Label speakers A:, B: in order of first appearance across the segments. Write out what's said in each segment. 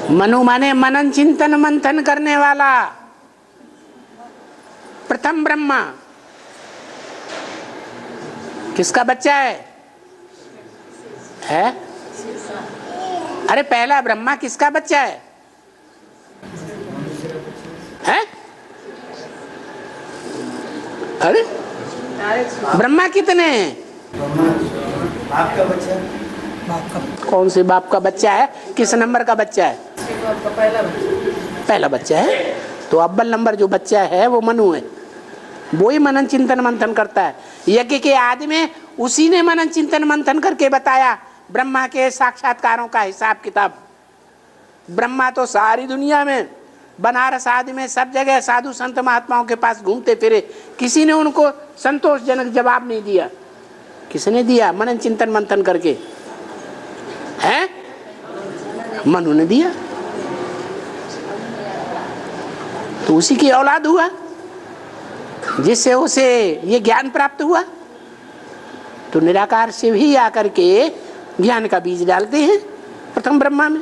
A: मनु माने मनन चिंतन मंथन करने वाला, प्रथम ब्रह्मा। किसका बच्चा है? अरे पहला ब्रह्मा किसका बच्चा है? अरे ब्रह्मा कितने हैं?
B: बाप का बच्चा है।
A: कौन से बाप का बच्चा है? किस नंबर का बच्चा है? पहला बच्चा है। तो अव्वल नंबर जो बच्चा है वो मनु है, वो ही मनन चिंतन मंथन करता है। यज्ञ के आदि में उसी ने मनन चिंतन मंथन करके बताया ब्रह्मा के साक्षात्कारों का हिसाब किताब। ब्रह्मा तो सारी दुनिया में, बनारस आदि में सब जगह साधु संत महात्माओं के पास घूमते फिरे, किसी ने उनको संतोषजनक जवाब नहीं दिया। किसने दिया? मनन चिंतन मंथन करके है, मनु ने दिया। तो उसी की औलाद हुआ जिससे उसे ये ज्ञान प्राप्त हुआ। तो निराकार से भी आकर के ज्ञान का बीज डालते हैं प्रथम ब्रह्मा में।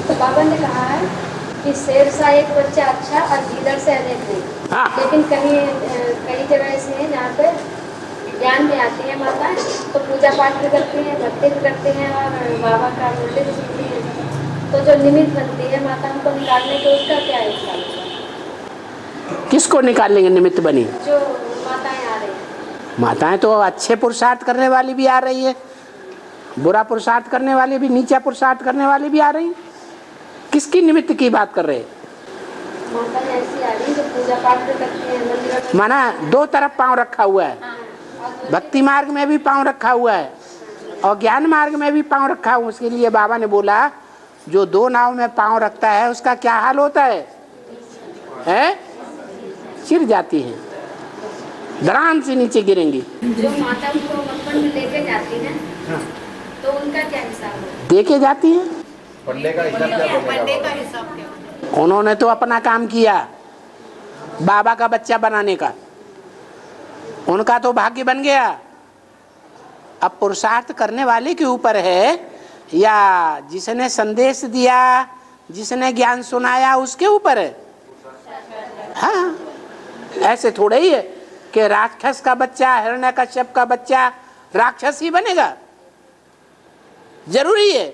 C: तो बाबा ने कहा है कि शेर सा एक बच्चा अच्छा और गीदड़ से अनेक नहीं।
A: हाँ।
C: लेकिन कई जगह ऐसे हैं जहाँ पे ज्ञान में आती है माता, तो पूजा पाठ भी करती हैं, भक्ति भी करती हैं और बाबा का मूल्य भी सीखती हैं। तो जो निमित्त बनती है माता उनको निकालने के, उसका क्या हिसाब होगा?
A: किसको निकालेंगे निमित्त बनी?
C: जो माताएं आ रही हैं।
A: माताएं तो अच्छे पुरुषार्थ करने वाली भी आ रही है, बुरा पुरुषार्थ करने वाली भी, नीचा पुरुषार्थ करने वाली भी आ रही। किसकी निमित्त की बात कर रहे हैं?
C: माता ऐसी आ रही जो पूजा पाठ भी करती है, मंदिर।
A: माना दो तरफ पांव रखा हुआ है, भक्ति मार्ग में भी पांव रखा हुआ है और ज्ञान मार्ग में भी पांव रखा हुआ। उसके लिए बाबा ने बोला जो दो नाव में पांव रखता है उसका क्या हाल होता है? चिर जाती है, धड़ाम से नीचे गिरेंगी।
C: जो माता उनको बचपन में लेके जाती है तो उनका क्या हिसाब है?
A: देके जाती है।
B: पंडे का हिसाब क्या बनेगा?
A: उन्होंने तो अपना काम किया बाबा का बच्चा बनाने का, उनका तो भाग्य बन गया। अब पुरुषार्थ करने वाले के ऊपर है या जिसने संदेश दिया, जिसने ज्ञान सुनाया उसके ऊपर है। हाँ, ऐसे थोड़े ही है कि राक्षस का बच्चा, हिरण्यकश्यप का बच्चा राक्षस ही बनेगा, जरूरी है?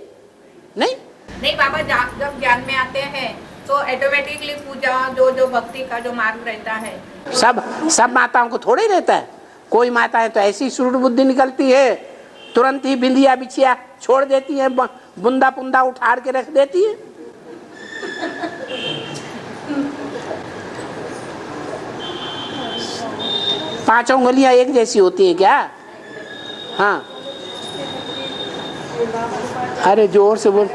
A: नहीं
D: नहीं बाबा, जब ज्ञान में आते हैं तो ऑटोमेटिकली पूजा जो भक्ति का जो मार्ग रहता है
A: सब माताओं को थोड़े ही रहता है। कोई माताएं तो ऐसी सूढ़ बुद्धि निकलती है, तुरंत ही बिंदिया बिछिया छोड़ देती है, बुंदा पुंदा उठाड़ के रख देती है। पांचों उंगलियां एक जैसी होती हैं क्या? हाँ, अरे जोर से बोल।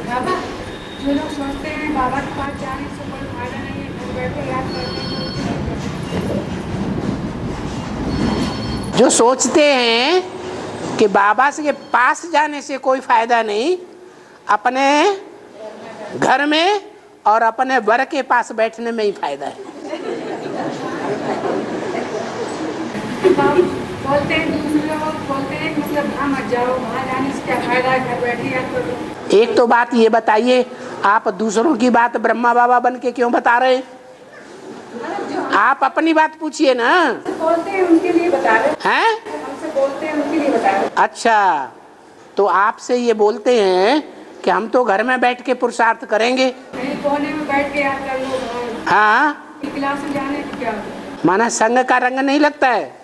E: बाबा, जो लोग सोचते हैं बाबा के पास जाने से कोई फायदा नहीं है, घर बैठे याद करते हैं।
A: जो सोचते हैं कि बाबा के पास जाने से कोई फायदा नहीं, अपने घर में और अपने वर के पास बैठने में ही फायदा है।
E: बोलते हैं दूसरे लोग बोलते हैं मतलब वहाँ मत जाओ, वहाँ जाने से क्या फायदा है, घर बैठे याद करो।
A: एक तो बात ये बताइए, आप दूसरों की बात ब्रह्मा बाबा बन के क्यों बता रहे हैं? आप अपनी बात पूछिए ना।
E: बोलते हैं उनके लिए बता रहे
A: हैं?
E: हमसे बोलते हैं उनके लिए बता रहे।
A: अच्छा, तो आपसे ये बोलते हैं कि हम तो घर में बैठ के पुरुषार्थ करेंगे,
E: कहीं कोने में बैठ के याद कर लो।
A: हाँ,
E: क्लास में जाने की क्या?
A: माना संघ का रंग नहीं लगता है?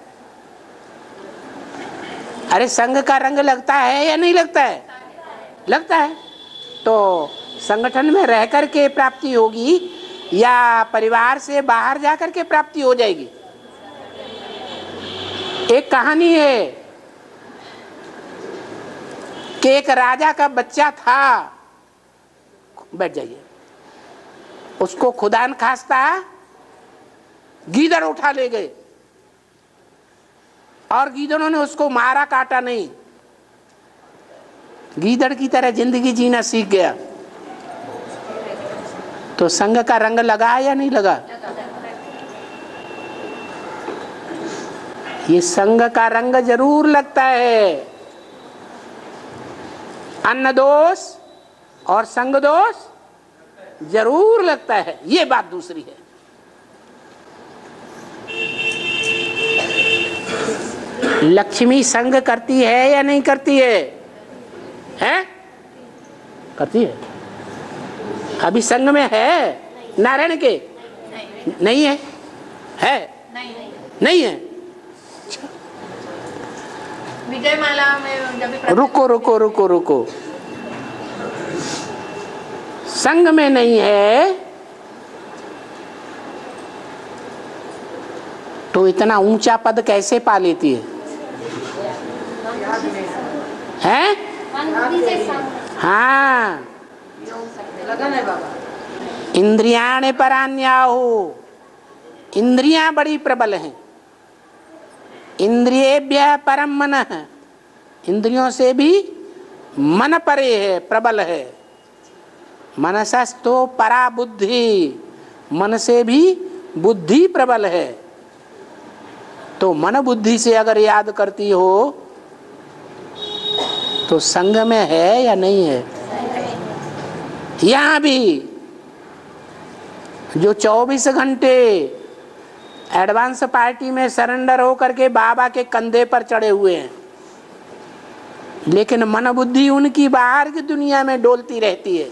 A: अरे संघ का रंग लगता है या नहीं लगता है? लगता है। तो संगठन में रह कर के प्राप्ति होगी या परिवार से बाहर जाकर के प्राप्ति हो जाएगी? एक कहानी है कि एक राजा का बच्चा था, बैठ जाइए, उसको खुदान खास्ता गीदड़ उठा ले गए और गीदड़ों ने उसको मारा, काटा नहीं, गीदड़ की तरह जिंदगी जीना सीख गया। तो संघ का रंग लगा या नहीं लगा? ये संग का रंग जरूर लगता है। अन्न दोष और संग दोष जरूर लगता है, ये बात दूसरी है। लक्ष्मी संग करती है या नहीं करती है? हैं? करती है। अभी संग में है नारायण के? नहीं है। है? नहीं है।
D: विजय माला में जब भी
A: रुको। संग में नहीं है तो इतना ऊंचा पद कैसे पा लेती है? हैं? हाँ, इंद्रियाण परान्याहु, इंद्रियां बड़ी प्रबल हैं। इंद्रियेभ्यः परम मनः, इंद्रियों से भी मन परे है, प्रबल है। मनसस्तो परा बुद्धि, मन से भी बुद्धि प्रबल है। तो मन बुद्धि से अगर याद करती हो तो संग में है या नहीं है? यहां भी जो 24 घंटे एडवांस पार्टी में सरेंडर होकर के बाबा के कंधे पर चढ़े हुए हैं, लेकिन मन बुद्धि उनकी बाहर की दुनिया में डोलती रहती है,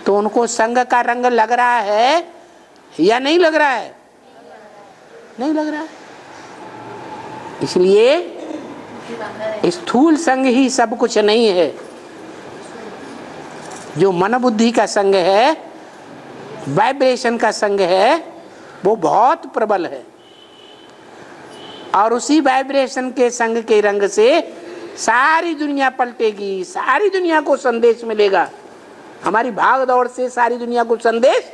A: तो उनको संग का रंग लग रहा है या नहीं लग रहा है? नहीं लग रहा है। इसलिए स्थूल संग ही सब कुछ नहीं है। जो मन बुद्धि का संग है, वाइब्रेशन का संग है, वो बहुत प्रबल है। और उसी वाइब्रेशन के संग के रंग से सारी दुनिया पलटेगी, सारी दुनिया को संदेश मिलेगा। हमारी भाग दौड़ से सारी दुनिया को संदेश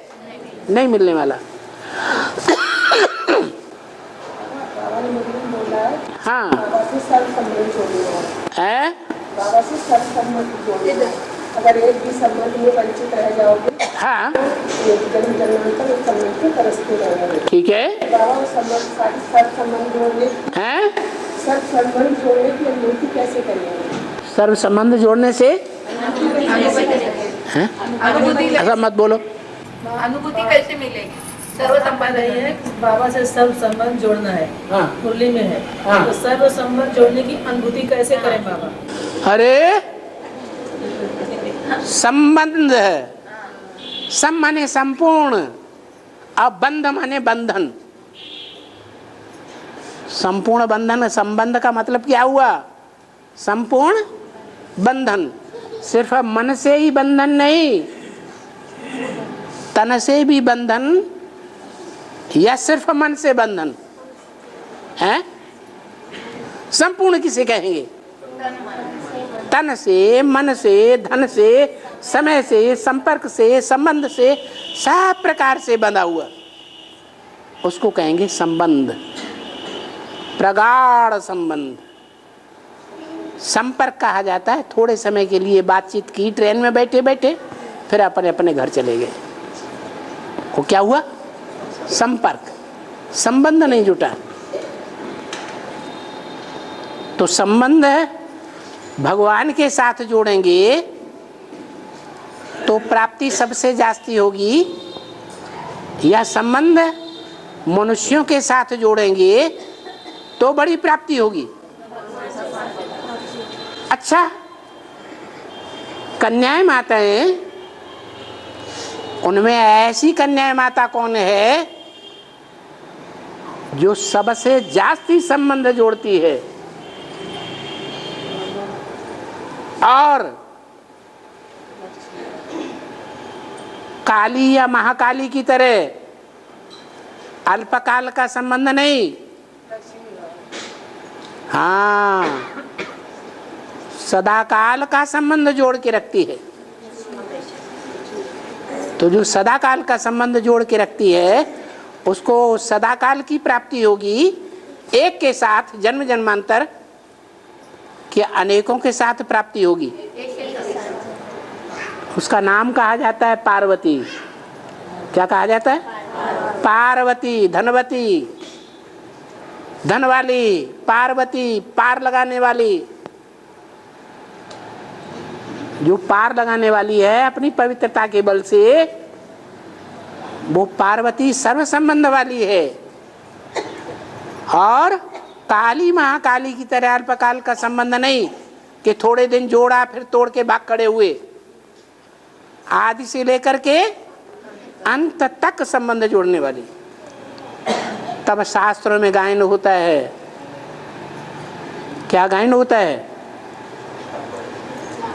A: नहीं मिलने वाला। हाँ है?
F: अगर एक भी संबंध में वंचित रह जाओगे,
A: हाँ
F: जन्म जन्मांतर उस संबंध के तरसते रहोगे।
A: ठीक है।
F: बाबा उस संबंध जोड़ने
A: हैं?
F: सब संबंध जोड़ने की अनुभूति कैसे करेंगे?
A: सर्व संबंध जोड़ने से
D: अनुभूति
A: ऐसा मत बोलो।
D: अनुभूति कैसे मिलेगी? सर्व संबंध
F: नहीं है, बाबा से सर्व संबंध जोड़ना है।
A: हाँ।
F: मुरली में है।
A: हाँ।
F: तो सर्व संबंध जोड़ने की अनुभूति कैसे करें बाबा?
A: अरे संबंध है, सम माने संपूर्ण, अब बंध माने बंधन। संपूर्ण बंधन, संबंध का मतलब क्या हुआ? संपूर्ण बंधन। सिर्फ मन से ही बंधन नहीं, तन से भी बंधन, या सिर्फ मन से बंधन है? संपूर्ण किसे कहेंगे? तन से, मन से, धन से, समय से, संपर्क से, संबंध से, सब प्रकार से बंधा हुआ, उसको कहेंगे संबंध। प्रगाढ़ संबंध। संपर्क कहा जाता है थोड़े समय के लिए बातचीत की, ट्रेन में बैठे बैठे, फिर अपने अपने घर चले गए, वो क्या हुआ? संपर्क। संबंध नहीं जुटा। तो संबंध भगवान के साथ जोड़ेंगे तो प्राप्ति सबसे जास्ती होगी, या संबंध मनुष्यों के साथ जोड़ेंगे तो बड़ी प्राप्ति होगी? अच्छा, कन्याएं माताएं, उनमें ऐसी कन्याएं माता कौन है जो सबसे जास्ती संबंध जोड़ती है? और काली या महाकाली की तरह अल्पकाल का संबंध नहीं। हाँ, सदाकाल का संबंध जोड़ के रखती है। तो जो सदाकाल का संबंध जोड़ के रखती है उसको सदाकाल की प्राप्ति होगी, एक के साथ जन्म जन्मांतर कि अनेकों के साथ प्राप्ति होगी। उसका नाम कहा जाता है पार्वती। क्या कहा जाता है? पार्वती, धनवती। धन वाली, पार्वती पार लगाने वाली, जो पार लगाने वाली है अपनी पवित्रता के बल से, वो पार्वती सर्व संबंध वाली है। और काली महाकाली की तरह अल्पकाल का संबंध नहीं कि थोड़े दिन जोड़ा फिर तोड़ के भाग खड़े हुए। आदि से लेकर के अंत तक संबंध जोड़ने वाली। तब शास्त्रों में गायन होता है। क्या गायन होता है?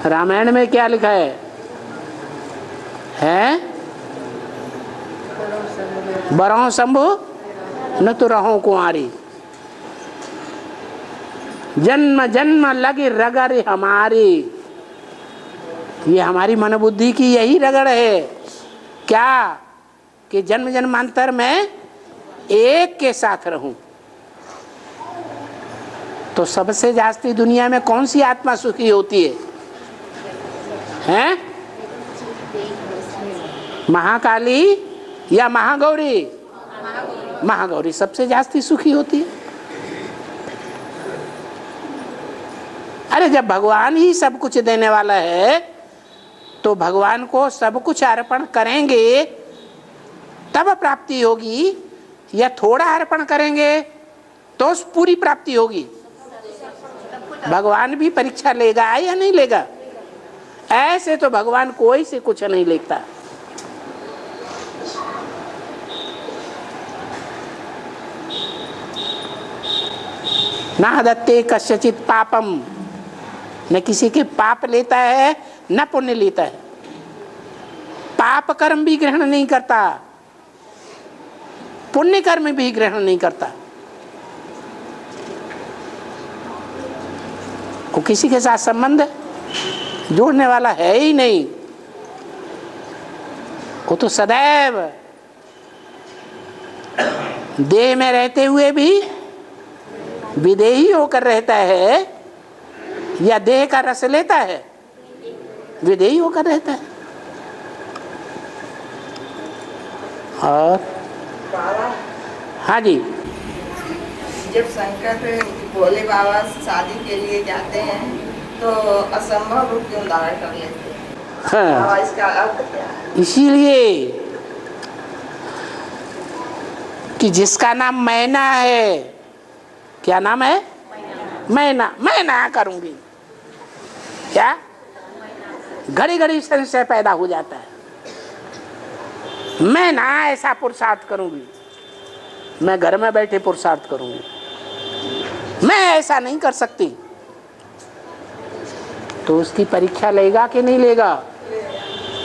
A: रामायण में क्या लिखा है? बरहों शंभु न तो रहो कुंवारी, जन्म जन्म लगी रगड़ हमारी। ये हमारी मनोबुद्धि की यही रगड़ है। क्या? कि जन्म जन्मांतर में एक के साथ रहूं। तो सबसे जास्ती दुनिया में कौन सी आत्मा सुखी होती है? हैं? महाकाली या महागौरी? महागौरी सबसे जास्ती सुखी होती है। अरे जब भगवान ही सब कुछ देने वाला है तो भगवान को सब कुछ अर्पण करेंगे तब प्राप्ति होगी, या थोड़ा अर्पण करेंगे तो पूरी प्राप्ति होगी? भगवान भी परीक्षा लेगा या नहीं लेगा? ऐसे तो भगवान कोई से कुछ नहीं लेता। ना दत्ते कस्यचित पापम, न किसी के पाप लेता है न पुण्य लेता है। पाप कर्म भी ग्रहण नहीं करता, पुण्य कर्म भी ग्रहण नहीं करता। वो किसी के साथ संबंध जोड़ने वाला है ही नहीं। वो तो सदैव देह में रहते हुए भी विदेही होकर रहता है, या देह का रस लेता है? विदेही होकर रहता है। और हाँ जी,
G: जब शंकर भोले बाबा शादी के लिए जाते हैं तो असंभव रूप क्यों धारण कर लेते हैं?
A: हाँ,
G: इसका अर्थ क्या है?
A: इसीलिए कि जिसका नाम मैना है, क्या नाम है? मैना। मैं ना करूंगी, क्या घड़ी घड़ी संशय पैदा हो जाता है। मैं ना ऐसा पुरुषार्थ करूंगी, मैं घर में बैठे पुरुषार्थ करूंगी, मैं ऐसा नहीं कर सकती। तो उसकी परीक्षा लेगा कि नहीं लेगा?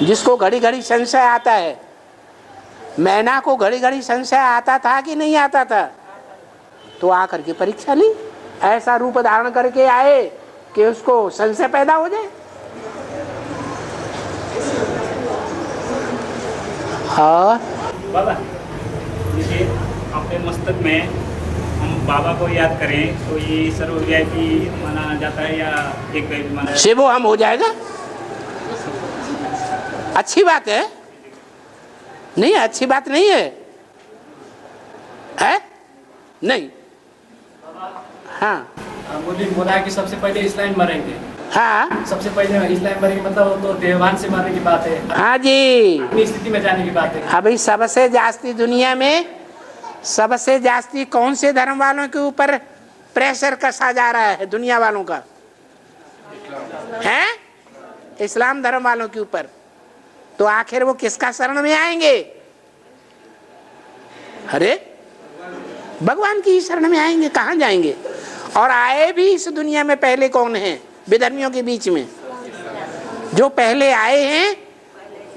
A: जिसको घड़ी घड़ी संशय आता है, मैना को घड़ी घड़ी संशय आता था कि नहीं आता था? तो आकर के परीक्षा ली, ऐसा रूप धारण करके आए कि उसको संशय पैदा हो जाए। और
H: बाबा देखिए, अपने मस्तक में हम बाबा को याद करें तो ये सर्वव्यापी माना जाता है या एक व्यापी माना?
A: शिवो हम हो जाएगा, अच्छी बात है। नहीं, अच्छी बात नहीं है, है? नहीं। हाँ,
I: मोदी बोला कि सबसे पहले इस्लाम मरेंगे।
A: हाँ,
I: सबसे पहले इस्लाम मरेंगे, मतलब तो देवान से मरने की बात है।
A: हाँ जी,
I: अपनी स्थिति में जाने की बात है।
A: अभी सबसे जास्ती दुनिया में सबसे जास्ती कौन से धर्म वालों के ऊपर प्रेशर कसा जा रहा है? दुनिया वालों का है, इस्लाम धर्म वालों के ऊपर। तो आखिर वो किसका शरण में आएंगे? अरे भगवान की शरण में आएंगे, कहाँ जाएंगे? और आए भी इस दुनिया में पहले कौन है? विधर्मियों के बीच में जो पहले आए हैं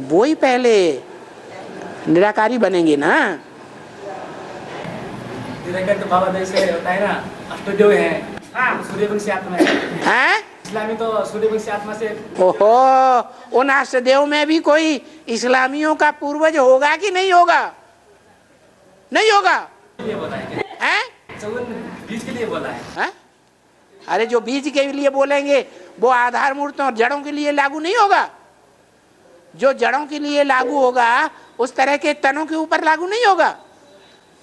A: वो ही पहले निराकारी बनेंगे ना।
I: तो बाबा जैसे होता है ना, अष्टदेव है, सूर्यवंशी आत्मा है। इस्लामी तो सूर्यवंशी आत्मा से।
A: ओहो, उन अष्टदेव में भी कोई इस्लामियों का पूर्वज होगा कि नहीं होगा? नहीं होगा।
I: बीज के लिए बोला है।
A: अरे जो बीज के लिए बोलेंगे वो आधार मूर्तों और जड़ों के लिए लागू नहीं होगा। जो जड़ों के लिए लागू होगा उस तरह के तनों के ऊपर लागू नहीं होगा।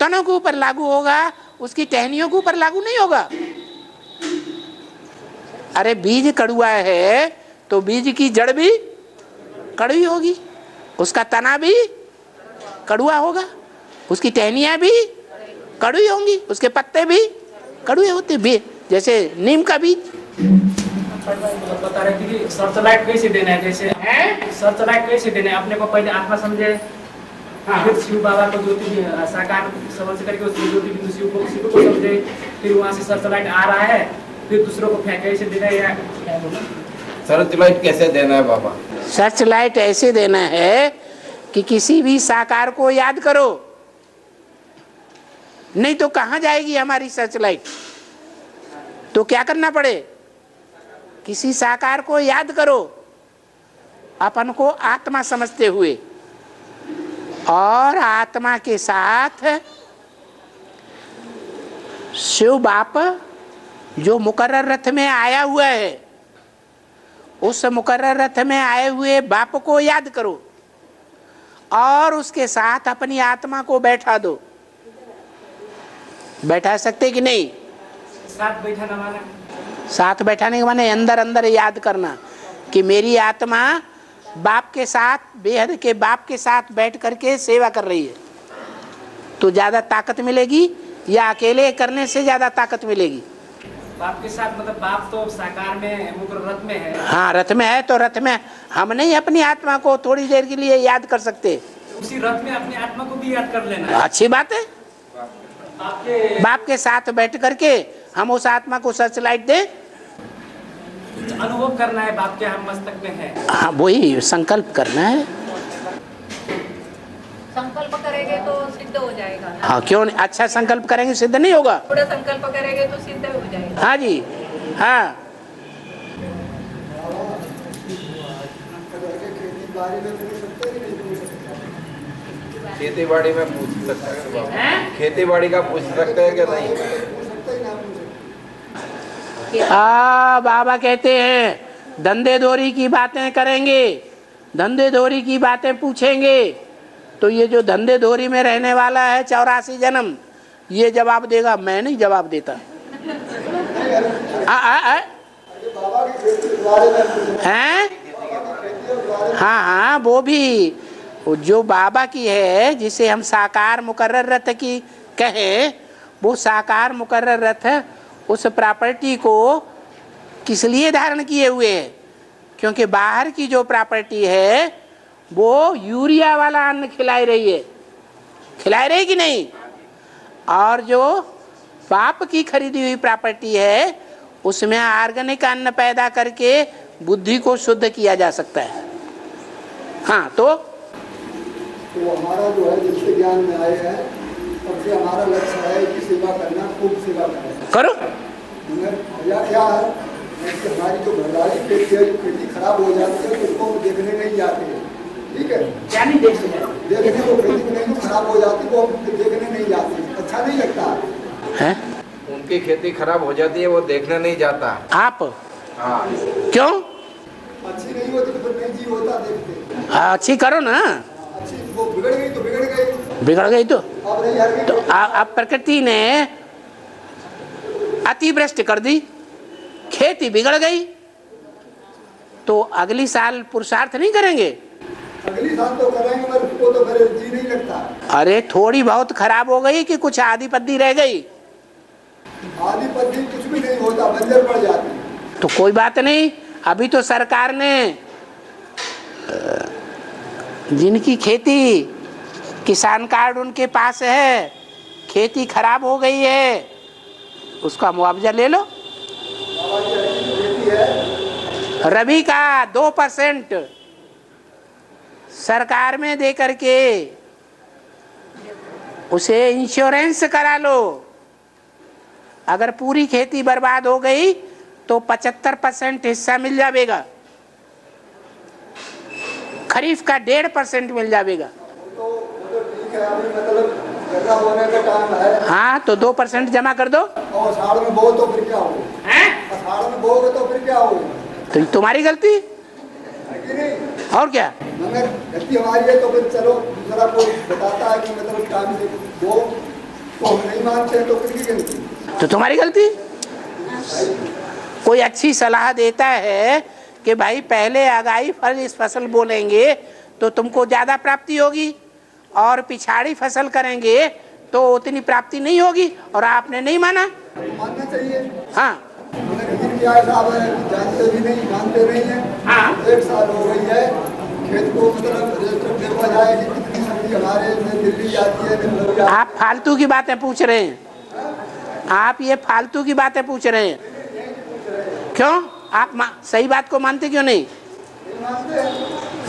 A: तनों के ऊपर लागू होगा उसकी टहनियों के ऊपर लागू नहीं होगा। अरे बीज कड़ुआ है तो बीज की जड़ भी कड़वी होगी, उसका तना भी कड़ुआ होगा, उसकी टहनियां भी कड़वी होंगी, उसके पत्ते भी कड़वे होते भी, जैसे नीम का बीज।
I: बता रहे थे कि सर्चलाइट कैसे देना है, जैसे सर्चलाइट कैसे देना है, अपने को पहले आत्मा समझे, फिर शिव बाबा को ज्योति साकार समझ करके उसको ज्योति बिंदु शिव को समझे, फिर वहाँ से सर्चलाइट आ रहा है, फिर दूसरों को फेंक कैसे देना है, या
J: सर्चलाइट कैसे देना है बाबा?
A: सर्चलाइट ऐसे देना है कि किसी भी साकार को याद करो, नहीं तो कहां जाएगी हमारी सर्चलाइट। तो क्या करना पड़े, किसी साकार को याद करो अपन को आत्मा समझते हुए, और आत्मा के साथ शिव बाप जो मुकर्रर रथ में आया हुआ है, उस मुकर्रर रथ में आए हुए बाप को याद करो और उसके साथ अपनी आत्मा को बैठा दो। बैठा सकते कि नहीं?
I: साथ बैठाना माना,
A: साथ बैठाने के माने अंदर अंदर याद करना कि मेरी आत्मा बाप के साथ, बेहद के बाप के साथ बैठ करके सेवा कर रही है। तो ज्यादा ताकत मिलेगी या अकेले करने से ज्यादा ताकत मिलेगी?
I: बाप के साथ, मतलब बाप तो साकार में मुकर्रर रथ में है।
A: हाँ, रथ में है तो रथ में हम नहीं अपनी आत्मा को थोड़ी देर के लिए याद कर सकते,
I: उसी रथ में अपनी आत्मा को भी याद कर लेना।
A: अच्छी बात है। बाप के साथ बैठ करके हम उस आत्मा को सर्चलाइट दे,
I: अनुभव करना है बाप के हम मस्तक में है।
A: हाँ, वही संकल्प करना है।
B: संकल्प करेंगे तो सिद्ध हो जाएगा ना?
A: हाँ, क्यों नहीं? अच्छा संकल्प करेंगे सिद्ध नहीं होगा?
B: थोड़ा संकल्प करेंगे तो सिद्ध हो जाएगा।
A: हाँ जी, हाँ।
J: खेती बाड़ी में पूछ सकते हैं बाबा? खेती बाड़ी का पूछ सकते हैं क्या? नहीं,
A: बाबा कहते हैं धंधे दोरी की बातें करेंगे, धंधे दोरी की बातें पूछेंगे तो ये जो धंधे दोरी में रहने वाला है 84 जन्म, ये जवाब देगा, मैं नहीं जवाब देता। हैं? हाँ हाँ, वो भी जो बाबा की है, जिसे हम साकार मुकर्रर रथ की कहें, वो साकार मुकर्रर रथ उस प्रॉपर्टी को किस लिए धारण किए हुए है? क्योंकि बाहर की जो प्रॉपर्टी है वो यूरिया वाला अन्न खिलाई रही है, खिलाई रही कि नहीं? और जो बाप की खरीदी हुई प्रॉपर्टी है उसमें ऑर्गेनिक अन्न पैदा करके बुद्धि को शुद्ध किया जा सकता है। हाँ, तो
K: हमारा जो है जिससे ज्ञान में आए हैं, सबसे हमारा लक्ष्य है कि सेवा करना, खूब सेवा करना
A: करो।
K: मगर क्या है कि हमारी जो घरवाली खेती है, जो खेती खराब हो जाती है तो उसको देखने नहीं जाते हैं। ठीक है,
A: क्या नहीं देखते हैं?
K: देखने को खेती नहीं खराब हो जाती वो देखने नहीं जाते, अच्छा नहीं लगता
A: है।
J: उनकी खेती खराब हो जाती है, वो देखने नहीं जाता।
A: आप?
J: हाँ।
A: क्यों?
K: अच्छी नहीं होती तो नहीं जी होता देखते।
A: अच्छी करो ना।
K: अच्छी वो बिगड़ गई तो बिगड़ गई,
A: बिगड़ गई तो
K: अब नहीं यार।
A: तो अब प्रकृति ने अतिवृष्टि कर दी, खेती बिगड़ गई, तो अगली साल पुरुषार्थ नहीं करेंगे?
K: अगली साल तो करेंगे, मगर उसको तो फिर जी नहीं लगता।
A: अरे थोड़ी बहुत खराब हो गई कि कुछ आधी पद्दी रह गई?
K: आधी पद्दी कुछ भी नहीं होता, बंजर पड़ जाती।
A: तो कोई बात नहीं, अभी तो सरकार ने जिनकी खेती किसान कार्ड उनके पास है, खेती खराब हो गई है, उसका मुआवजा ले लो। रबी का 2% सरकार में दे करके उसे इंश्योरेंस करा लो। अगर पूरी खेती बर्बाद हो गई तो 75% हिस्सा मिल जाएगा, खरीफ का 1.5% मिल जाएगा।
K: तो ठीक है, अभी मतलब गन्ना बोने का टाइम है।
A: हाँ, तो 2% जमा कर दो।
K: और अषाढ़ में बो तो फिर क्या हो? अषाढ़ में बोगे तो फिर क्या हो?
A: तो तुम्हारी गलती
K: नहीं,
A: और क्या?
K: मगर गलती हमारी है तो फिर चलो दूसरा कोई बताता है कि मतलब टाइम से बो तो हम नहीं मानते हैं तो किसकी गलती?
A: तो तुम्हारी गलती। कोई अच्छी सलाह देता है कि भाई पहले अगाई इस फसल बोलेंगे तो तुमको ज्यादा प्राप्ति होगी, और पिछाड़ी फसल करेंगे तो उतनी प्राप्ति नहीं होगी, और आपने नहीं माना।
K: मानना चाहिए।
A: हाँ
K: लेकिन क्या हिसाब है, जानते भी नहीं, मानते नहीं है।
A: हाँ
K: 1 साल हो गई है खेत को, मतलब रजिस्टर देखा जाए कि कितनी सब्जी हमारे में दिल्ली जाती है।
A: आप फालतू की बातें पूछ रहे हैं, आप ये फालतू की बातें पूछ रहे हैं। क्यों आप सही बात को मानते क्यों नहीं?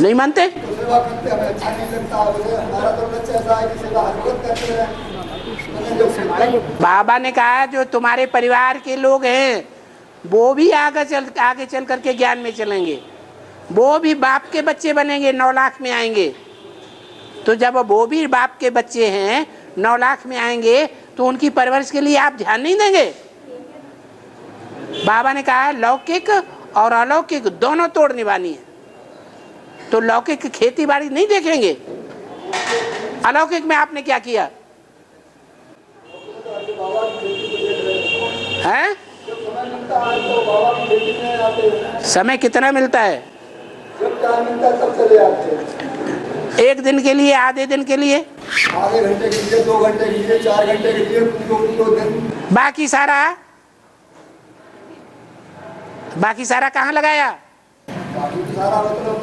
A: नहीं मानते?
K: तो सेवा करते हमें अच्छा नहीं लगता। हमारा तो लक्ष्य ऐसा है कि सेवा हर वक्त करते हैं।
A: बाबा ने कहा जो तुम्हारे परिवार के लोग हैं वो भी आगे चल करके ज्ञान में चलेंगे, वो भी बाप के बच्चे बनेंगे, 9 लाख में आएंगे। तो जब वो भी बाप के बच्चे हैं 9 लाख में आएंगे तो उनकी परवरिश के लिए आप ध्यान नहीं देंगे? बाबा ने कहा लौकिक और अलौकिक दोनों तोड़ निभानी है। तो लौकिक खेती बाड़ी नहीं देखेंगे, अलौकिक में आपने क्या किया है? समय कितना मिलता है?
K: जब टाइम मिलता है तब चले आते हैं।
A: 1 दिन के लिए, आधे दिन के लिए,
K: आधे घंटे के लिए, 2 घंटे के लिए, 4 घंटे के लिए, 2 दिन।
A: बाकी सारा कहाँ लगाया?
K: बाकी सारा मतलब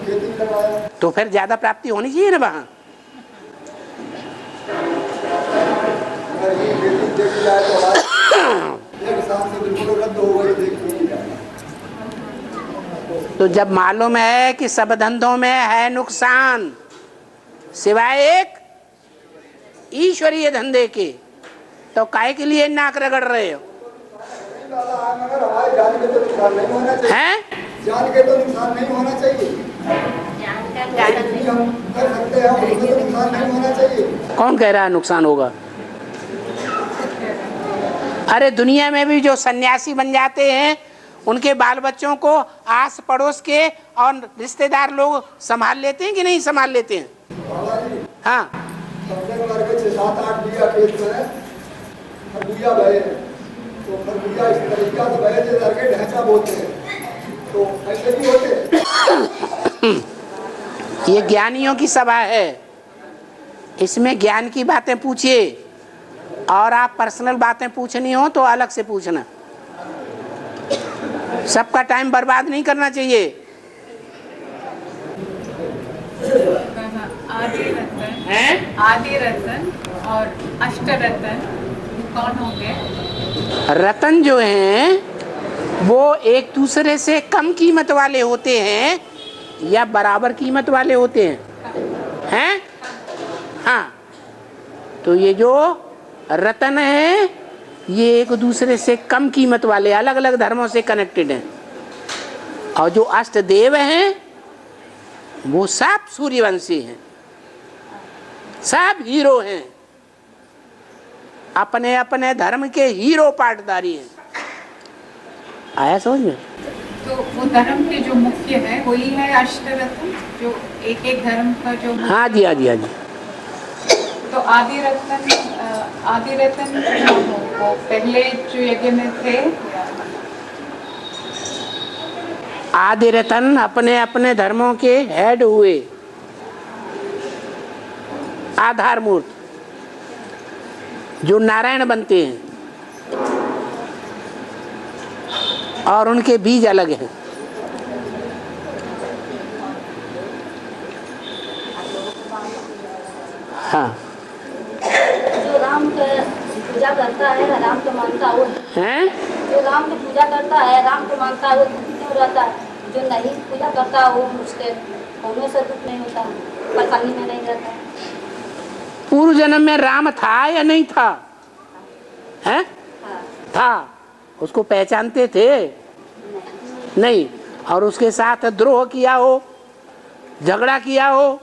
K: खेती करवाया।
A: तो फिर ज्यादा प्राप्ति होनी चाहिए ना वहाँ।
K: अगर ये खेती देखी जाए तो 1 साल से बिल्कुल रद्द हो गई देखी जाए।
A: तो जब मालूम है कि सब धंधों में है नुकसान सिवाय एक ईश्वरीय धंधे के, तो काहे के लिए नाक रगड़ रहे हो?
K: मगर हमारे जान के तो नुकसान नहीं होना चाहिए।
A: हैं?
K: जान के तो नुकसान नहीं होना चाहिए। हम कर सकते हैं, उसमें तो नुकसान नहीं होना चाहिए।
A: कौन कह रहा है नुकसान होगा? अरे दुनिया में भी जो सन्यासी बन जाते हैं उनके बाल बच्चों को आस पड़ोस के और रिश्तेदार लोग संभाल लेते हैं कि नहीं संभाल लेते हैं? हाँ
K: 6-7-8 बीघा खेत में खरबूजा बहे हैं, तो खरबूजा इस तरीका से बहे जो लड़के ढैंचा बोलते हैं, तो ऐसे भी होते।
A: ये ज्ञानियों की सभा है, इसमें ज्ञान की बातें पूछिए, और आप पर्सनल बातें पूछनी हो तो अलग से पूछना। सबका टाइम बर्बाद नहीं करना चाहिए।
D: आदि रतन और अष्ट रतन कौन होंगे?
A: रतन जो हैं वो एक दूसरे से कम कीमत वाले होते हैं या बराबर कीमत वाले होते हैं? हाँ, तो ये जो रतन है ये एक दूसरे से कम कीमत वाले अलग अलग धर्मों से कनेक्टेड हैं, और जो अष्ट देव हैं वो सब सूर्यवंशी हैं, सब हीरो हैं, अपने अपने धर्म के हीरो पाटदारी हैं। आया समझ में?
D: तो वो धर्म के जो मुख्य है वही है अष्टरत्न, जो एक एक धर्म का जो।
A: हाँ जी, हाँ जी, हाँ जी।
D: तो आदि रतन वो पहले जो यज्ञ में थे।
A: आदि रतन अपने अपने धर्मों के हेड हुए, आधार मूर्त जो नारायण बनते हैं, और उनके बीज अलग हैं। हाँ,
C: जो राम का पूजा करता है राम को मानता है वो
A: हैं?
C: जो राम की पूजा करता है राम को मानता है वो क्यों रहता है? जो नहीं पूजा करता वो उसके होने से दुख नहीं होता, परेशानी में नहीं रहता।
A: पूर्व जन्म में राम था या नहीं था? हैं? था। उसको पहचानते थे? नहीं। और उसके साथ द्रोह किया हो, झगड़ा किया हो,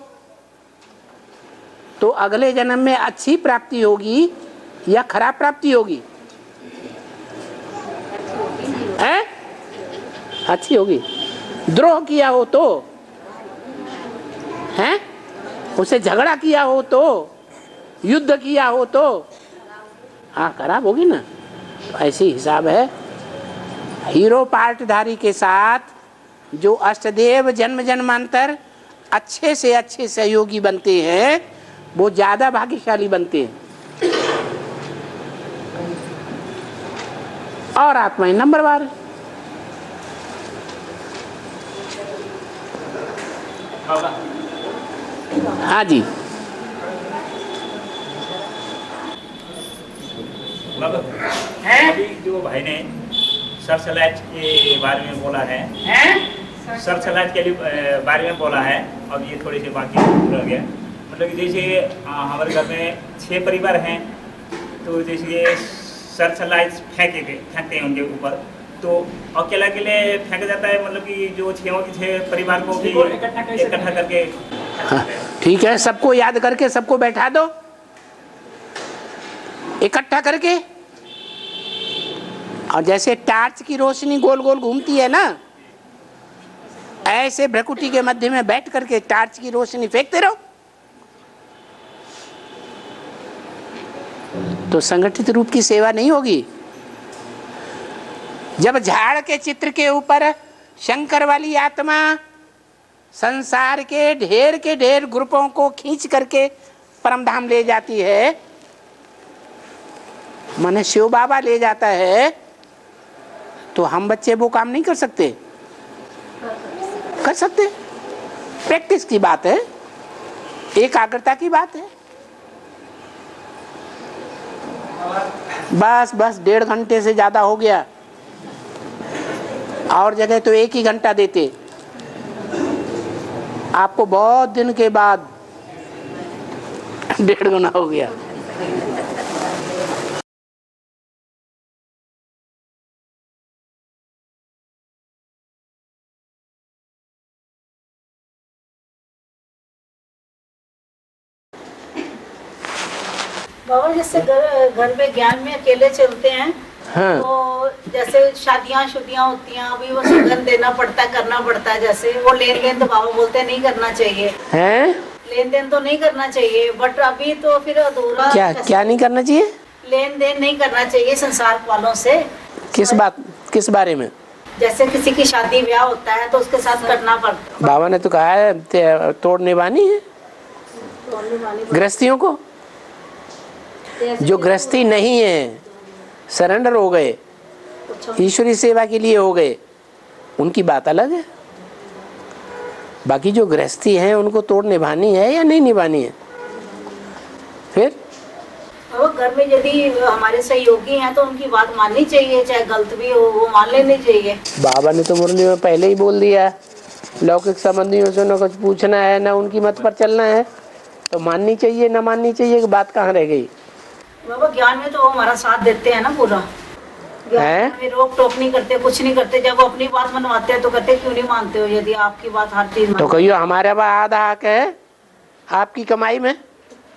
A: तो अगले जन्म में अच्छी प्राप्ति होगी या खराब प्राप्ति होगी? हैं? अच्छी होगी। द्रोह किया हो तो, हैं? उसे झगड़ा किया हो तो, युद्ध किया हो तो हाँ खराब होगी ना। तो ऐसी हिसाब है। हीरो पार्टधारी के साथ जो अष्टदेव जन्म जन्मांतर अच्छे से अच्छे सहयोगी बनते हैं वो ज्यादा भाग्यशाली बनते हैं। और आत्माएं नंबरवार। हाँ जी
H: अभी जो भाई ने सरसलाइट के बारे में बोला है, सरसलाइट के बारे में बोला है, अब ये थोड़ी सी बाकी रह गया। मतलब कि जैसे हमारे घर में 6 परिवार हैं, तो जैसे ये सरसलाइट फेंकते हैं उनके ऊपर, तो अकेला अकेले फेंका जाता है। मतलब कि जो 6 परिवार को भी इकट्ठा करके।
A: हाँ, ठीक है, सबको याद करके सबको बैठा दो इकट्ठा करके। और जैसे टार्च की रोशनी गोल गोल घूमती है ना, ऐसे भ्रकुटी के मध्य में बैठ करके टार्च की रोशनी फेंकते रहो, तो संगठित रूप की सेवा नहीं होगी। जब झाड़ के चित्र के ऊपर शंकर वाली आत्मा संसार के ढेर ग्रुपों को खींच करके परमधाम ले जाती है, माने शिव बाबा ले जाता है, तो हम बच्चे वो काम नहीं कर सकते? कर सकते। प्रैक्टिस की बात है, एकाग्रता की बात है। बस 1.5 घंटे से ज्यादा हो गया, और जगह तो 1 ही घंटा देते। आपको बहुत दिन के बाद 1.5 गुना हो गया।
B: बाबा जैसे घर में ज्ञान में अकेले चलते हैं,
A: हाँ।
B: तो जैसे शादियां होती हैं, अभी वो सुगंध देना पड़ता है, करना पड़ता है। जैसे वो लेन देन तो बाबा बोलते हैं नहीं करना चाहिए,
A: हैं?
B: लेन देन तो नहीं करना चाहिए, बट अभी तो फिर अधूरा।
A: क्या नहीं करना चाहिए?
B: लेन देन नहीं करना चाहिए संसार वालों से।
A: किस बारे में?
B: जैसे किसी की शादी ब्याह होता है तो उसके साथ करना पड़ता है।
A: बाबा ने तो कहा है तोड़ने वाली है गृहस्थियों को। जो गृहस्थी नहीं है, सरेंडर हो गए, ईश्वरी सेवा के लिए हो गए, उनकी बात अलग है। बाकी जो गृहस्थी है उनको तोड़ निभानी है या नहीं निभानी है? फिर
B: वो घर में यदि हमारे सहयोगी हैं तो उनकी बात माननी चाहिए, चाहे गलत भी हो वो मान लेनी चाहिए।
A: बाबा ने तो मुरली में पहले ही बोल दिया, लौकिक संबंधियों से न कुछ पूछना है, न उनकी मत पर चलना है, तो माननी चाहिए न माननी चाहिए की बात कहाँ रह गई?
B: बाबा ज्ञान में तो वो हमारा साथ देते हैं ना पूरा, ज्ञान में रोक टोक नहीं करते, कुछ नहीं करते। जब वो अपनी बात मनवाते हैं तो कहते क्यों नहीं मानते हो, यदि आपकी बात हर चीज
A: तो कहियो हमारे पास आधा हक है आपकी कमाई में,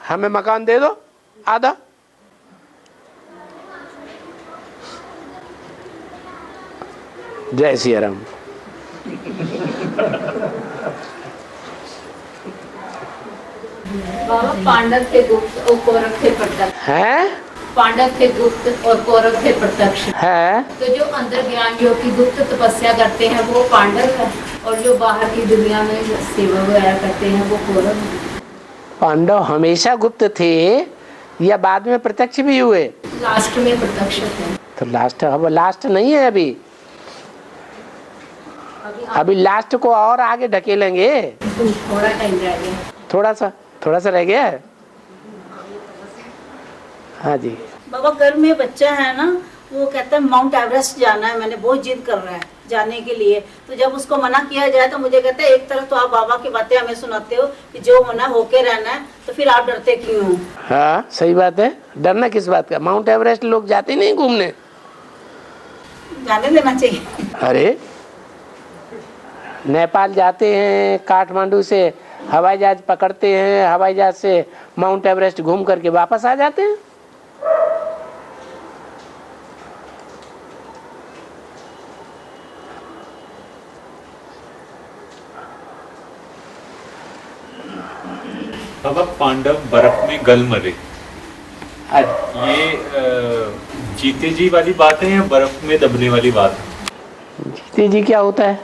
A: हमें मकान दे दो आधा। जय श्री राम।
B: बाबा पांडव थे गुप्त और कौरव थे प्रत्यक्ष
A: है।
B: पांडव थे गुप्त और कौरव थे प्रत्यक्ष
A: है।
B: तो जो अंदर ज्ञान जो की गुप्त तपस्या करते हैं वो पांडव है, और जो बाहर की दुनिया में सेवा वगैरह करते हैं वो कौरव है।
A: पांडव हमेशा गुप्त थे या बाद में प्रत्यक्ष भी हुए?
B: लास्ट में प्रत्यक्ष थे।
A: तो लास्ट नहीं है अभी लास्ट को और आगे ढकेलेंगे।
B: थोड़ा टाइम रह गया,
A: थोड़ा सा रह गया है। हाँ जी
B: बाबा घर में बच्चा है ना, वो कहता है माउंट एवरेस्ट जाना है, मैंने बहुत जिद कर रहा है जाने के लिए। तो जब उसको मना किया जाए तो मुझे कहता है एक तरफ तो आप बाबा की बातें हमें सुनाते हो कि जो मना होके रहना है, तो फिर आप डरते क्यों हो?
A: हाँ सही बात है, डरना किस बात का? माउंट एवरेस्ट लोग जाते नहीं घूमने,
B: जाने देना चाहिए।
A: अरे नेपाल जाते हैं, काठमांडू से हवाई जहाज पकड़ते हैं, हवाई जहाज से माउंट एवरेस्ट घूम करके वापस आ जाते हैं।
L: बाबा पांडव बर्फ में गल मरे।
A: अच्छा
L: ये जीते जी वाली बात है या बर्फ में दबने वाली बात है?
A: जीते जी क्या होता है?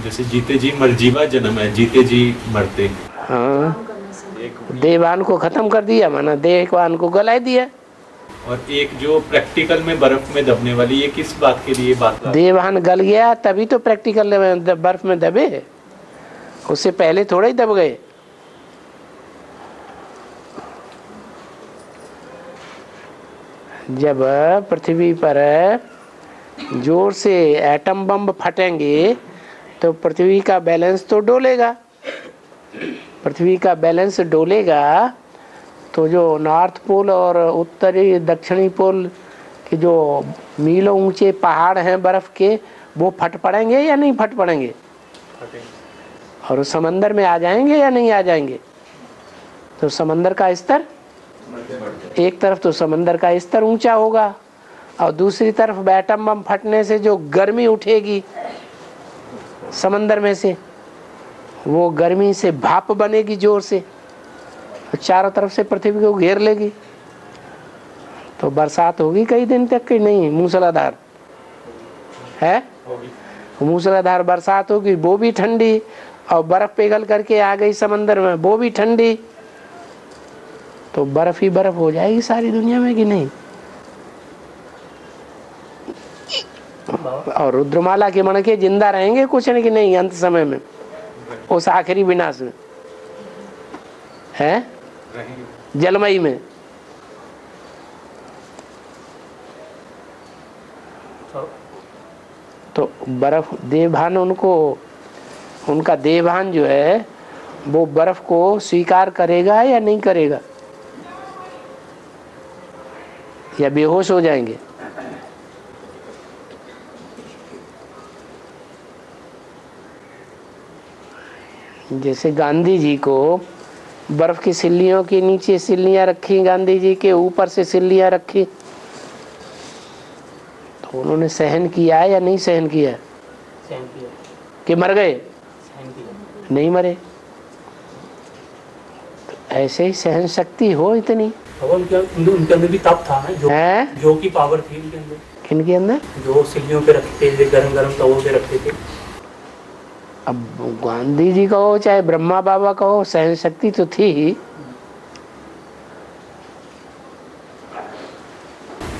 L: जैसे जीते जी मरजीवा जन्म है, जीते जी मरते।
A: हाँ, देवान को खत्म कर दिया, माना देवान को गला दिया।
L: और एक जो प्रैक्टिकल में बर्फ में दबने वाली, ये किस बात के लिए बात?
A: देवान गल गया तभी तो प्रैक्टिकल में बर्फ में दबे, उससे पहले थोड़ा ही दब गए। जब पृथ्वी पर जोर से एटम बम फटेंगे तो पृथ्वी का बैलेंस तो डोलेगा। पृथ्वी का बैलेंस डोलेगा तो जो नॉर्थ पोल और उत्तरी दक्षिणी पोल के जो मीलों ऊंचे पहाड़ हैं बर्फ के, वो फट पड़ेंगे या नहीं फट पड़ेंगे? और उस समंदर में आ जाएंगे या नहीं आ जाएंगे? तो समंदर का स्तर, एक तरफ तो समंदर का स्तर ऊंचा होगा और दूसरी तरफ एटम बम फटने से जो गर्मी उठेगी समंदर में से, वो गर्मी से भाप बनेगी जोर से, तो चारों तरफ से पृथ्वी को घेर लेगी। तो बरसात होगी कई दिन तक कि नहीं? मूसलाधार है, मूसलाधार बरसात होगी, वो भी ठंडी, और बर्फ पिघल करके आ गई समंदर में, वो भी ठंडी। तो बर्फ ही बर्फ हो जाएगी सारी दुनिया में कि नहीं? और रुद्रमाला के मणके जिंदा रहेंगे कुछ नहीं कि नहीं अंत समय में, उस आखिरी विनाश में है, जलमई में। तो बर्फ देवभान, उनका देवभान जो है वो बर्फ को स्वीकार करेगा या नहीं करेगा, या बेहोश हो जाएंगे? जैसे गांधी जी को बर्फ की सिल्लियों के नीचे सिल्लियां रखी, गांधी जी के ऊपर से सिल्लियां रखी, तो उन्होंने सहन किया या नहीं सहन किया?
I: सहन किया।
A: कि मर गए?
I: सहन किया।
A: नहीं मरे। तो ऐसे ही सहन शक्ति हो इतनी।
I: उनके अंदर भी तप था ना, जो की पावर थी उनके अंदर।
A: किनके अंदर? जो
I: सिल्लियों पे रखते थे, गरम गरम तवों पे रखते थे।
A: अब गांधी जी का हो चाहे ब्रह्मा बाबा का हो, सहन शक्ति तो थी ही।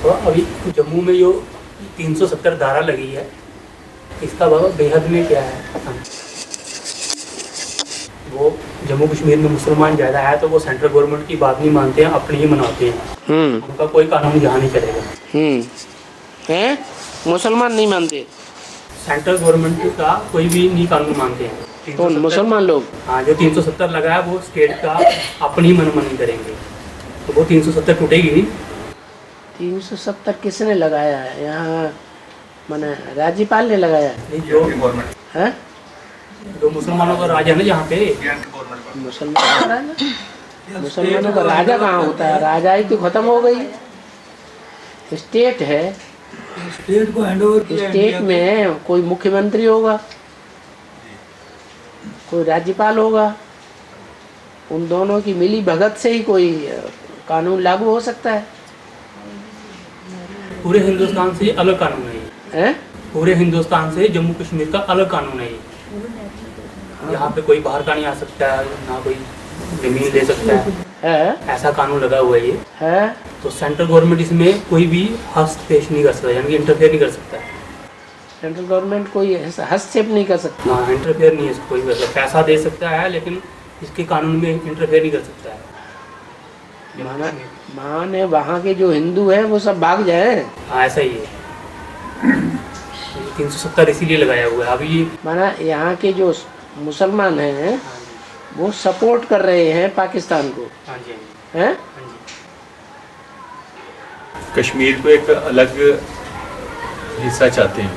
I: तो अभी जम्मू में जो 370 धारा लगी है, इसका बाबा बेहद में क्या है? वो जम्मू कश्मीर में मुसलमान ज्यादा है तो वो सेंट्रल गवर्नमेंट की बात नहीं मानते हैं, अपनी ही मनाते हैं। उनका कोई कानून यहाँ नहीं चलेगा।
A: हैं? मुसलमान नहीं मानते?
I: सेंट्रल गवर्नमेंट का कोई भी नहीं कानून मानते हैं।
A: तो मुसलमान लोग,
I: हाँ, जो 370 लगा है वो स्टेट का अपनी मनमानी करेंगे, तो वो 370 टूटेगी नहीं।
A: 370 किसने लगाया है यहाँ? माने राज्यपाल ने लगाया है?
I: जो है, जो मुसलमानों का राजा है ना यहाँ पे,
A: मुसलमानों का राजा कहाँ होता है? राजा ही तो खत्म हो गई, स्टेट है।
K: स्टेट को हैंडओवर किया।
A: स्टेट में कोई मुख्यमंत्री होगा, कोई राज्यपाल होगा, उन दोनों की मिली भगत से ही कोई कानून लागू हो सकता है।
I: पूरे हिंदुस्तान से अलग कानून है ये। पूरे हिंदुस्तान से जम्मू कश्मीर का अलग कानून है ये। यहाँ पे कोई बाहर का नहीं आ सकता है, ना कोई जमीन ले सकता है, ऐसा कानून लगा हुआ है ये। तो सेंट्रल गवर्नमेंट इसमें कोई भी हस्तक्षेप नहीं कर सकता, यानी कि इंटरफेयर नहीं कर सकता है।
A: सेंट्रल गवर्नमेंट कोई हस्तक्षेप नहीं कर सकती?
I: हाँ, इंटरफेयर नहीं है कोई, मतलब पैसा दे सकता है लेकिन इसके कानून में इंटरफेयर नहीं कर सकता है।
A: माने वहाँ के जो हिंदू हैं वो सब भाग जाए।
I: हाँ, ऐसा ही है। 370 इसीलिए लगाया हुआ है अभी।
A: माना यहाँ के जो मुसलमान हैं वो सपोर्ट कर रहे हैं पाकिस्तान को।
I: हाँ जी,
A: हैं?
L: कश्मीर को एक अलग हिस्सा चाहते हैं।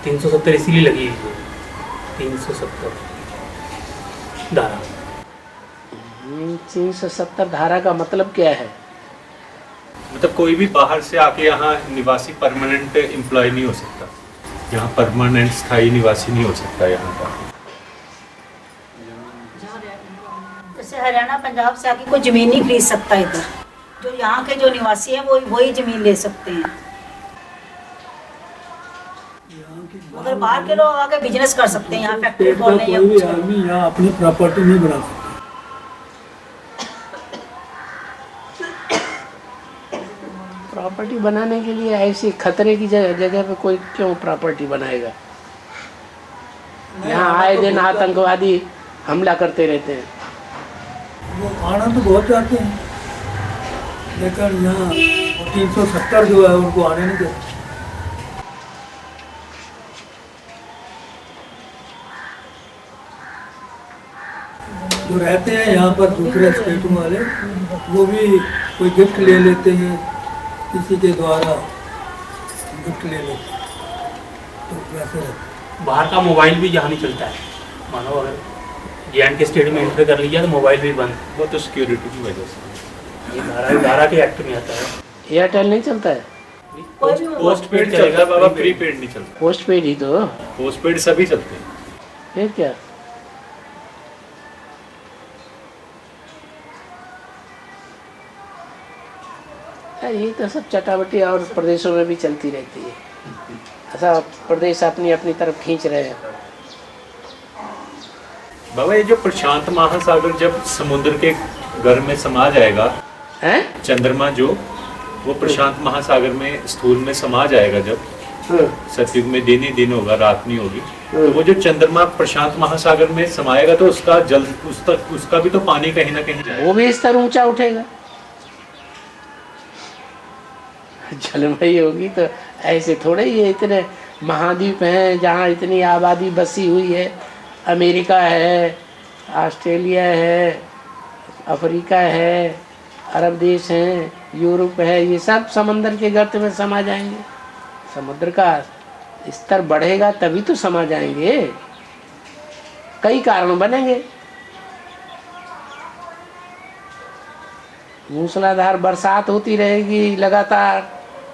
I: 370 इसीलिए लगी है, 370 धारा।
A: 370 धारा का मतलब क्या है?
L: मतलब कोई भी बाहर से आके यहाँ निवासी परमानेंट एम्प्लॉय नहीं हो सकता, यहाँ परमानेंट स्थायी निवासी नहीं हो सकता यहाँ का।
B: जैसे हरियाणा पंजाब से आके कोई जमीन नहीं खरीद सकता इधर, जो यहाँ के जो निवासी हैं वो वही जमीन ले सकते हैं। अगर बाहर के लोग आके बिजनेस कर सकते हैं, यहाँ फैक्ट्री खोलने या
K: कोई भी
B: कुछ
K: आदमी यहाँ अपनी प्रॉपर्टी नहीं बना सकता।
A: प्रॉपर्टी बनाने के लिए ऐसी खतरे की जगह पे कोई क्यों प्रॉपर्टी बनाएगा? यहाँ आए दिन आतंकवादी हमला करते रहते हैं।
K: वो आना तो बहुत चाहते हैं, लेकिन यहाँ 370 जो है उनको आने नहीं देते। जो रहते हैं यहाँ पर दूसरे स्टेटों वाले, वो भी कोई गिफ्ट ले लेते हैं, किसी के द्वारा गिफ्ट ले लेते हैं, तो वैसे रहते हैं।
I: बाहर का मोबाइल भी यहाँ नहीं चलता है। मानो अगर JNK स्टेट में एंटर कर लिया तो मोबाइल भी बंद।
L: वो तो सिक्योरिटी की वजह से।
I: ये धारा के एक्ट में आता है।
A: एयरटेल नहीं चलता है?
L: पोस्ट पेड चलता है बाबा, प्री पेड नहीं चलता।
A: पोस्ट पेड ही तो।
L: पोस्ट पेड सभी चलते हैं।
A: फिर क्या? यही तो सब चटावटी और प्रदेशों में भी चलती रहती है। ऐसा प्रदेश अपनी अपनी तरफ खींच रहे हैं।
L: बाबा ये जो प्रशांत महासागर जब समुद्र के घर में समा जाएगा, चंद्रमा जो वो प्रशांत महासागर में स्थूल में समा जाएगा, जब सतयुग में दिन ही दिन होगा, रात नहीं होगी, तो वो जो चंद्रमा प्रशांत महासागर में समाएगा तो उसका जल उसका भी तो पानी कहीं ना कहीं जाएगा।
A: वो भी स्तर ऊंचा उठेगा। जलमयी होगी तो ऐसे थोड़े ही है। इतने महाद्वीप हैं जहाँ इतनी आबादी बसी हुई है। अमेरिका है, ऑस्ट्रेलिया है, अफ्रीका है, अरब देश हैं, यूरोप है, ये सब समंदर के गर्त में समा जाएंगे। समुद्र का स्तर बढ़ेगा तभी तो समा जाएंगे। कई कारण बनेंगे। मूसलाधार बरसात होती रहेगी लगातार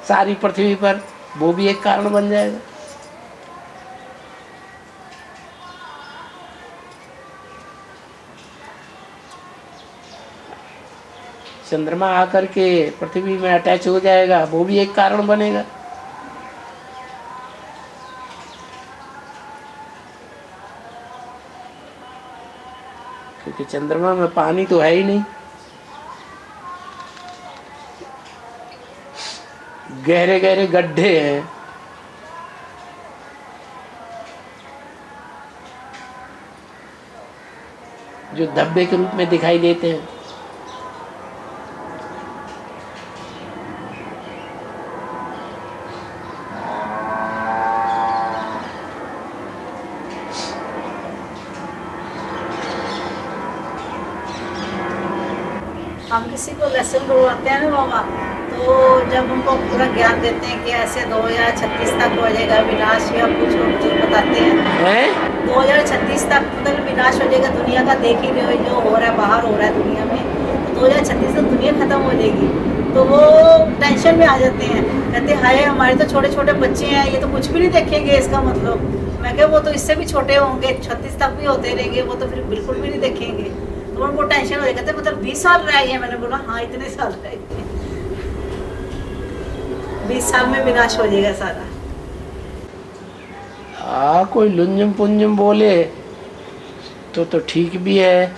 A: सारी पृथ्वी पर, वो भी एक कारण बन जाएगा। चंद्रमा आकर के पृथ्वी में अटैच हो जाएगा, वो भी एक कारण बनेगा। क्योंकि चंद्रमा में पानी तो है ही नहीं, गहरे गहरे गड्ढे हैं। जो धब्बे के रूप में दिखाई देते हैं।
B: हम किसी को लेसन करवाते हैं ना बाबा, तो जब उनको पूरा ज्ञान देते हैं कि ऐसे 2036 तक हो जाएगा विनाश, या कुछ बताते हैं 2036 तक मतलब विनाश हो जाएगा दुनिया का। देख ही रहे हो जो हो रहा है, बाहर हो रहा है दुनिया में, तो 2036 तक दुनिया खत्म हो जाएगी। तो वो टेंशन में आ जाते हैं, कहते हाय हमारे तो छोटे छोटे बच्चे हैं, ये तो कुछ भी नहीं देखेंगे इसका मतलब। मैं क्या वो तो इससे भी छोटे होंगे, 36 तक भी होते रहेंगे, वो तो फिर बिल्कुल भी नहीं देखेंगे। तो उनको टेंशन हो जाएगा, कहते मतलब 20 साल रह गए। मैंने बोला हाँ इतने साल रह गए, 20 साल में विनाश हो जाएगा सारा।
A: कोई लुंजम पुंजम बोले तो ठीक भी है,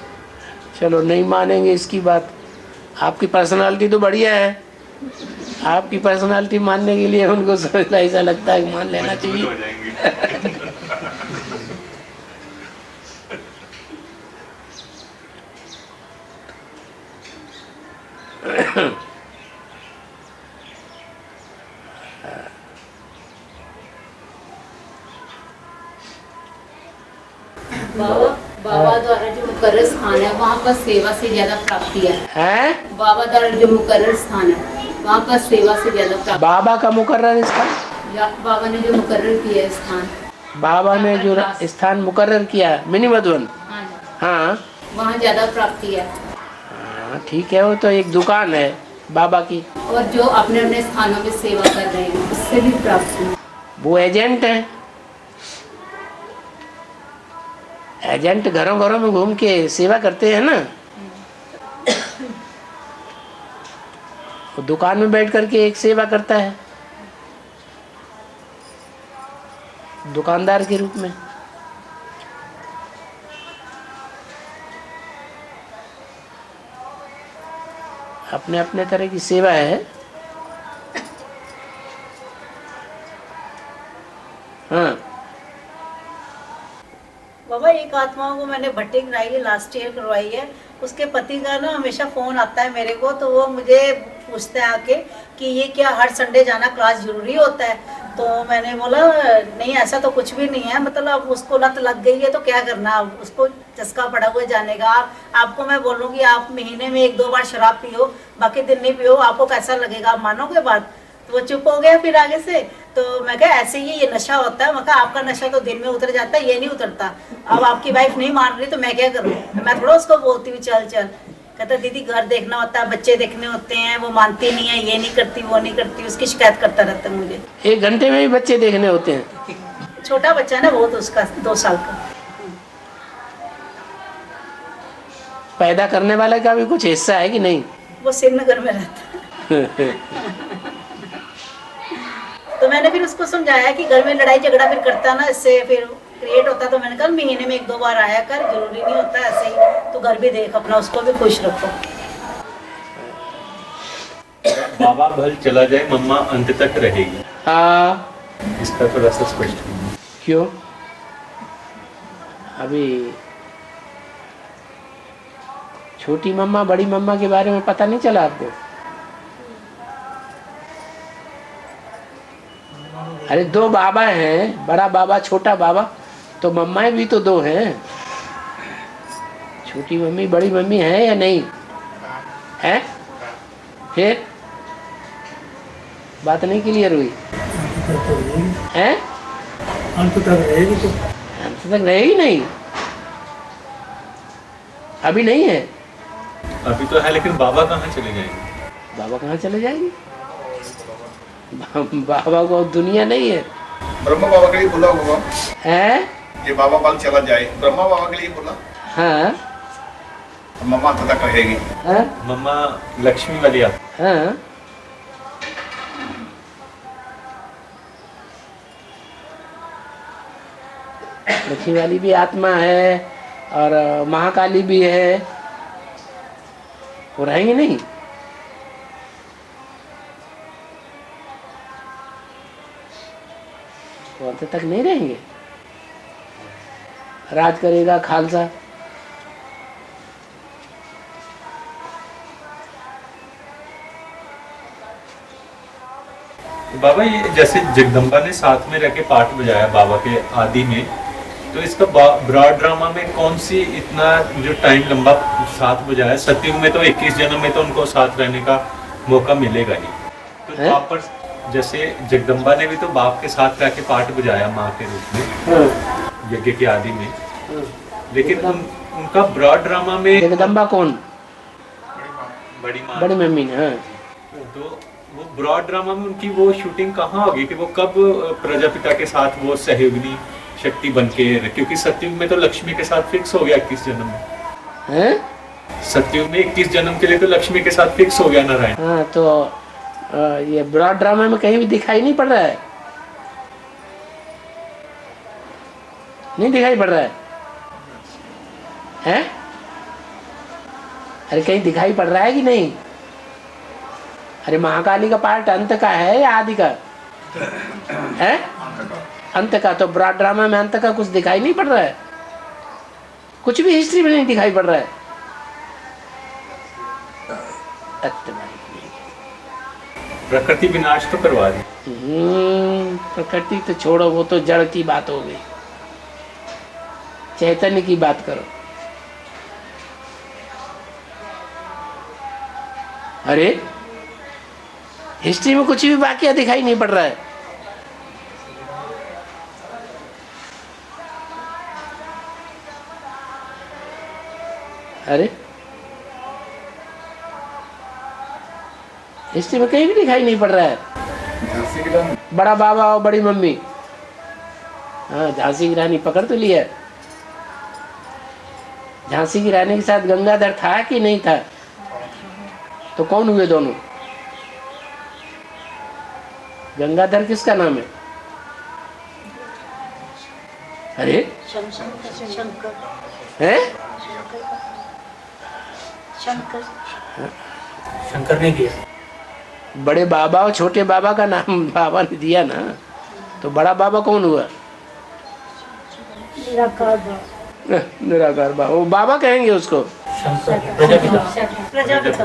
A: चलो नहीं मानेंगे इसकी बात। आपकी पर्सनालिटी तो बढ़िया है, आपकी पर्सनालिटी मानने के लिए उनको ऐसा लगता है मान लेना चाहिए।
M: बाबा द्वारा जो मुकर्रर स्थान है वहाँ पर सेवा से ज्यादा प्राप्ति है। बाबा द्वारा जो मुकर्रर स्थान है वहाँ पर सेवा से ज्यादा प्राप्ति।
A: बाबा का मुकर्रर स्थान,
M: बाबा ने जो मुकर्रर किया स्थान,
A: बाबा ने जो स्थान मुकर्रर किया मिनी मधुबन, हाँ
M: वहाँ ज्यादा प्राप्ति है।
A: ठीक है, वो तो एक दुकान है बाबा की।
M: और जो अपने अपने स्थानों में सेवा कर रहे हैं उससे भी प्राप्ति।
A: वो एजेंट है, एजेंट घरों घरों में घूम के सेवा करते हैं ना। वो दुकान में बैठ करके एक सेवा करता है दुकानदार के रूप में। अपने अपने तरह की सेवा है। हाँ
B: बाबा, एक आत्माओं को मैंने भट्टी कराई है, लास्ट ईयर करवाई है। उसके पति का ना हमेशा फोन आता है मेरे को, तो वो मुझे पूछते हैं आके कि ये क्या हर संडे जाना क्लास जरूरी होता है? तो मैंने बोला नहीं, ऐसा तो कुछ भी नहीं है, मतलब अब उसको लत लग गई है तो क्या करना, अब उसको चस्का पड़ा हुआ जाने का। आपको मैं बोलूँगी आप महीने में 1-2 बार शराब पियो, बाकी दिन नहीं पियो, आपको कैसा लगेगा, आप मानोगे बात? तो वो चुप हो गया फिर आगे से। तो मैं कहा ऐसे ही ये नशा होता है। मैं कहा आपका नशा तो दिन में उतर जाता है, ये नहीं उतरता। अब आपकी वाइफ नहीं मान रही तो मैं क्या करूँ? मैं थोड़ा उसको बोलती हूँ चल चल। कहता दीदी घर देखना होता है, बच्चे देखने होते हैं, वो मानती नहीं है, ये नहीं करती वो नहीं करती, उसकी शिकायत करता रहता है मुझे।
A: 1 घंटे में भी बच्चे देखने होते हैं?
B: छोटा बच्चा है ना बहुत, उसका 2 साल का।
A: पैदा करने वाले का भी कुछ हिस्सा है कि नहीं?
B: वो श्रीनगर में रहता है। तो मैंने फिर उसको समझाया कि घर में लड़ाई झगड़ा फिर करता ना, इससे फिर क्रिएट होता। तो मैंने कहा महीने में 1-2 बार आया कर, जरूरी नहीं होता ऐसे ही, तो घर भी देख अपना, उसको भी खुश रखो।
L: बाबा भल चला जाए, मम्मा अंत तक रहेगी।
A: हाँ,
L: इसका थोड़ा सा स्पष्ट कीजिए।
A: क्यों? अभी छोटी मम्मा बड़ी मम्मा के बारे में पता नहीं चला आपको? अरे 2 बाबा हैं, बड़ा बाबा छोटा बाबा, तो मम्माएं भी तो 2 हैं। छोटी मम्मी बड़ी मम्मी है या नहीं है? फिर बात नहीं क्लियर हुई है? अंत तक रहेगी तो अंत तक रहेगी नहीं? अभी नहीं है?
L: अभी तो है, लेकिन बाबा कहाँ चले जाएंगे?
A: बाबा कहाँ चले जाएंगे? बाबा को दुनिया नहीं है।
N: ब्रह्मा बाबा के लिए बोला होगा
A: है?
N: ये बाबा बाल चला जाए, ब्रह्मा बाबा के लिए बोला।
A: हाँ,
N: मम्मा अंत तक रहेगी।
A: हाँ?
L: मम्मा लक्ष्मी वाली आप।
A: हाँ, लक्ष्मी वाली भी आत्मा है और महाकाली भी है, वो रहेंगे नहीं? वो अंत तक नहीं रहेंगे। राज करेगा खालसा।
L: बाबा ये जैसे जगदम्बा ने साथ में रह के पार्ट बजाया बाबा के आदि में, तो इसका ब्रॉड ड्रामा में कौन सी इतना जो टाइम लंबा साथ बजाया? सतयुग में तो 21 जन्म में तो उनको साथ रहने का मौका मिलेगा ही। तो आप पर जैसे जगदम्बा ने भी तो बाप के साथ रह के पार्ट बजाया माँ के रूप में यज्ञ के आदि में, लेकिन उनका ब्रॉड ड्रामा में
A: जगदम्बा कौन?
L: बड़ी माँ,
A: बड़ी मम्मी ने। हाँ,
L: तो वो ब्रॉड ड्रामा में उनकी वो शूटिंग कहाँ होगी कि वो कब प्रजापिता के साथ वो सहयोगिनी शक्ति बन के, क्योंकि सतयुग में तो लक्ष्मी के साथ फिक्स हो गया 21 जन्म में
A: है?
L: सतयुग में 21 जन्म के लिए तो लक्ष्मी के साथ फिक्स हो गया नारायण।
A: हाँ, तो ये ब्रॉड ड्रामा में कहीं भी दिखाई नहीं पड़ रहा है? नहीं दिखाई पड़ रहा है? हैं? अरे कहीं दिखाई पड़ रहा है कि नहीं? अरे महाकाली का पार्ट अंत का है या आदि का है? अंत का। तो ब्रॉड ड्रामा में अंत का कुछ दिखाई नहीं पड़ रहा है? कुछ भी हिस्ट्री में नहीं दिखाई पड़ रहा है।
L: प्रकृति विनाश तो करवा दी।
A: प्रकृति तो छोड़ो, वो तो जड़ की बात हो गई। चैतन्य की बात करो। अरे हिस्ट्री में कुछ भी वाकया दिखाई नहीं पड़ रहा है। अरे हिस्ट्री में कहीं भी दिखाई नहीं पड़ रहा है। बड़ा बाबा और बड़ी मम्मी, हाँ झांसी की रानी पकड़ तो लिया। झांसी की रानी के साथ गंगाधर था कि नहीं था? तो कौन हुए दोनों? गंगाधर किसका नाम है? अरे
B: शंकर
A: हैं?
I: शंकर ने दिया।
A: बड़े बाबा और छोटे बाबा का नाम बाबा ने दिया ना, तो बड़ा बाबा कौन हुआ?
B: निराकार बाबा।
A: निराकार बाबा। वो बाबा कहेंगे उसको?
B: प्रजापिता।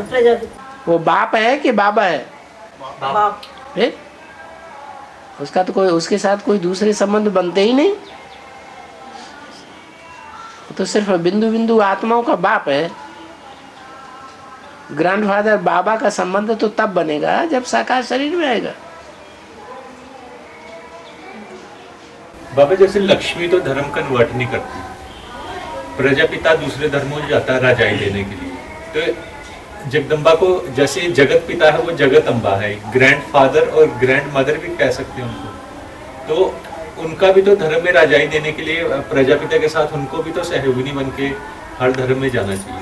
A: वो बाप है कि बाबा है?
B: बाप।
A: फिर उसका तो कोई, उसके साथ कोई दूसरे संबंध बनते ही नहीं। वो तो सिर्फ बिंदु बिंदु आत्माओं का बाप है। ग्रैंडफादर बाबा का संबंध तो तब बनेगा जब साकार शरीर में आएगा।
L: बाबा जैसे लक्ष्मी तो धर्म कन्वर्ट नहीं करती, प्रजापिता दूसरे धर्मों में जाता है राजाई देने के लिए, तो जगदम्बा को जैसे जगत पिता है वो जगत अम्बा है, ग्रैंडफादर और ग्रैंड मदर भी कह सकते हैं उनको। तो उनका भी तो धर्म में राजाई देने के लिए प्रजापिता के साथ उनको भी तो सहयोगिनी बन के हर धर्म में जाना चाहिए,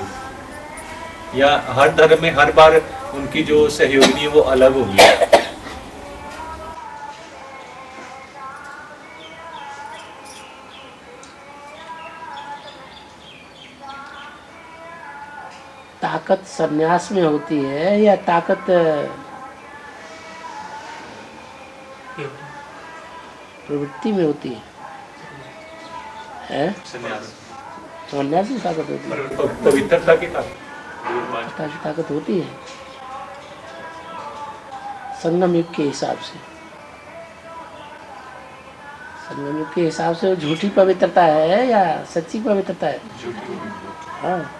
L: या हर धर्म में हर बार उनकी जो सहयोगिनी है वो अलग होगी।
A: ताकत संन्यास में होती है या ताकत प्रवृत्ति में होती है? संन्यास में ताकत होती है,
L: पवित्रता की ताकत
A: होती है संगम युग के हिसाब से। संगम युग के हिसाब से वो झूठी पवित्रता है या सच्ची पवित्रता है? हाँ।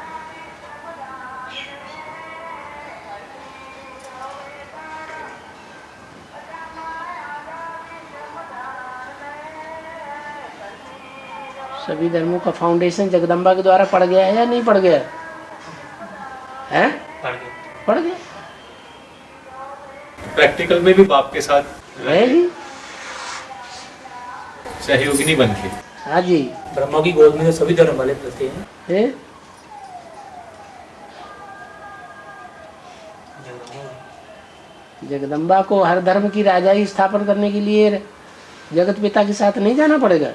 A: सभी धर्मों का फाउंडेशन जगदम्बा के द्वारा पड़ गया है या नहीं पड़ गया है? पड़ गया।
L: प्रैक्टिकल में भी बाप के साथ
A: रहेगी
L: सहयोगिनी बन के।
A: हाँ जी।
I: ब्रह्मा की गोद में सभी धर्म वाले रहते हैं।
A: जगदम्बा को हर धर्म की राजाई स्थापन करने के लिए जगत पिता के साथ नहीं जाना पड़ेगा।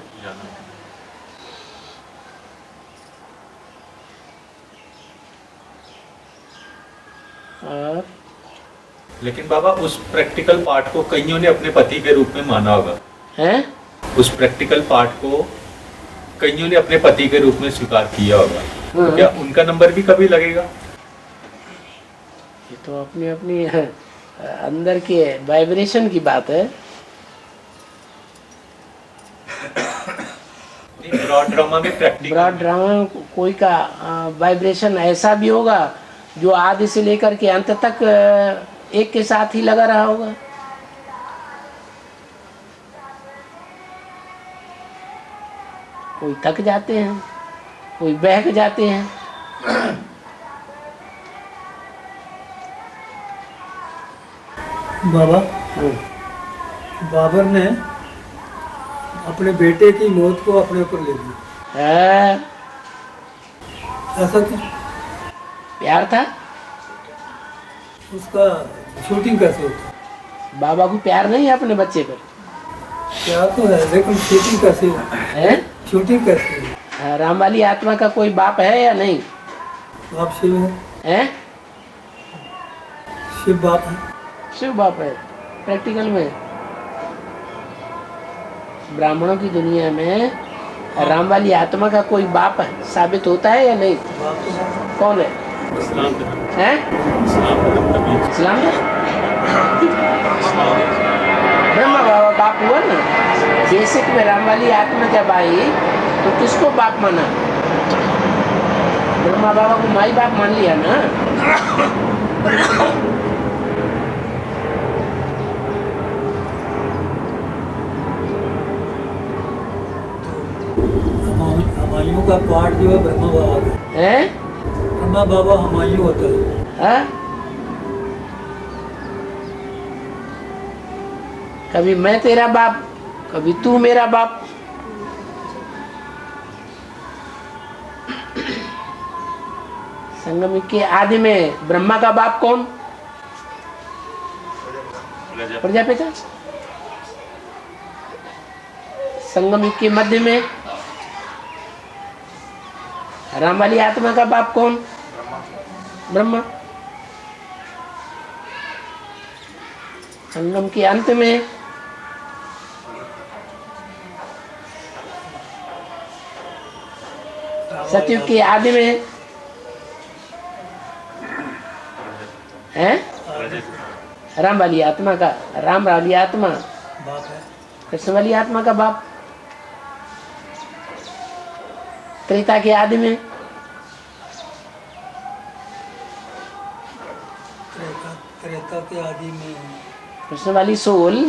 L: लेकिन बाबा उस प्रैक्टिकल पार्ट को कईयों ने अपने पति के रूप में माना होगा
A: हैं? उस
L: प्रैक्टिकल पार्ट को कईयों ने अपने पति के रूप में स्वीकार किया होगा, तो क्या उनका नंबर भी कभी लगेगा?
A: ये तो अपनी अपनी अंदर के वाइब्रेशन की बात है।
L: ब्रॉड ड्रामा में
A: कोई का वाइब्रेशन ऐसा भी होगा जो आदि से लेकर के अंत तक एक के साथ ही लगा रहा होगा। कोई थक जाते हैं, कोई बहक जाते हैं।
K: बाबा, बाबर ने अपने बेटे की मौत को अपने ऊपर ले लिया। ऐसा क्यों?
A: प्यार था
K: उसका। शूटिंग कैसे होती?
A: बाबा को प्यार नहीं है अपने बच्चे पर?
K: प्यार तो है, लेकिन शूटिंग कैसे
A: है?
K: शूटिंग कैसे है?
A: राम वाली आत्मा का कोई बाप है या नहीं?
K: बाप शिव है। शिव बाप है।
A: शिव बाप है प्रैक्टिकल में। ब्राह्मणों की दुनिया में राम वाली आत्मा का कोई बाप साबित होता है या नहीं? कौन है? इस्लाम में ब्रह्मा बाबा बाप हुआ ना। बेसिक में राम वाली आत्मा जब आई तो किसको बाप माना? ब्रह्मा बाबा को माई बाप मान लिया ना।
K: हमायूं का पाठ जो है ब्रह्मा बाबा का है। ब्रह्मा बाबा हमायूं होता है।
A: कभी मैं तेरा बाप, कभी तू मेरा बाप। संगम के आदि में ब्रह्मा का बाप कौन? प्रजापिता। संगम युग के मध्य में राम वाली आत्मा का बाप कौन? ब्रह्मा। संगम के अंत में सतयुग के आदि में है राम वाली आत्मा का, राम वाली आत्मा कृष्ण वाली आत्मा का बाप। त्रेता के आदि में
O: त्रेता के आदि में
A: कृष्ण वाली सोल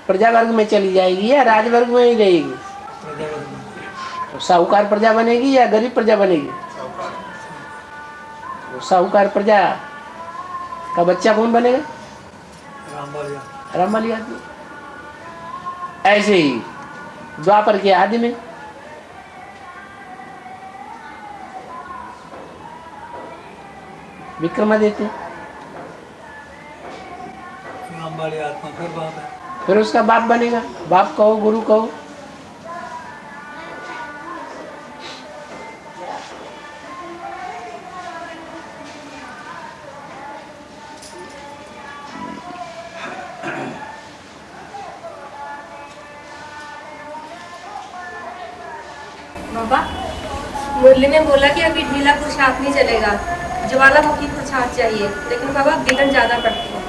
A: प्रजा वर्ग में चली जाएगी या राज वर्ग में ही रहेगी? तो साहूकार प्रजा बनेगी या गरीब प्रजा बनेगी? साहूकार प्रजा का बच्चा कौन बनेगा? राम वाली आदमी। ऐसे ही द्वापर के आदि में विक्रमादित्य,
O: राम वाली आत्मा फिर बाप है।
A: फिर उसका बाप बनेगा, बाप कहो गुरु कहो।
P: बाबा, मुरली ने बोला कि अभी ढीला पुरुषार्थ नहीं चलेगा, ज्वालामुखी पुरुषार्थ चाहिए, लेकिन बाबा गिलन ज्यादा पड़ती है।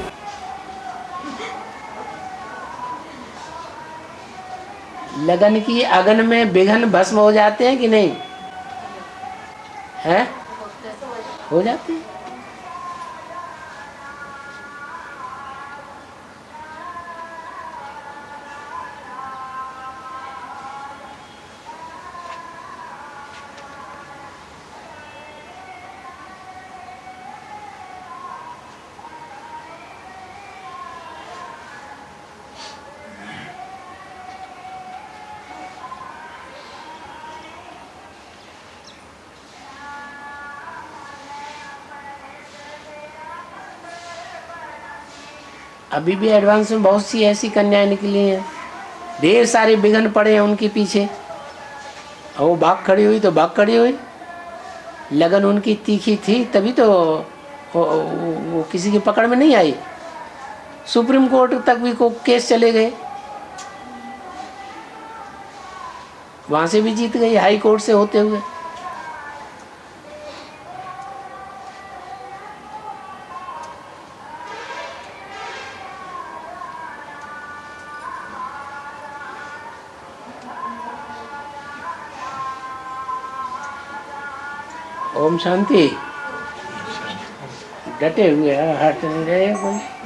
A: लगन की अगन में विघन भस्म हो जाते हैं कि नहीं? हैं? हो जाते हैं। अभी भी एडवांस में बहुत सी ऐसी कन्याएं निकली हैं, ढेर सारे विघन पड़े हैं उनके पीछे, और वो भाग खड़ी हुई तो भाग खड़ी हुई। लगन उनकी तीखी थी तभी तो वो किसी की पकड़ में नहीं आई। सुप्रीम कोर्ट तक भी को केस चले गए, वहां से भी जीत गई, हाई कोर्ट से होते हुए। ओम शांति। डटे हुए हट नहीं रहे कोई।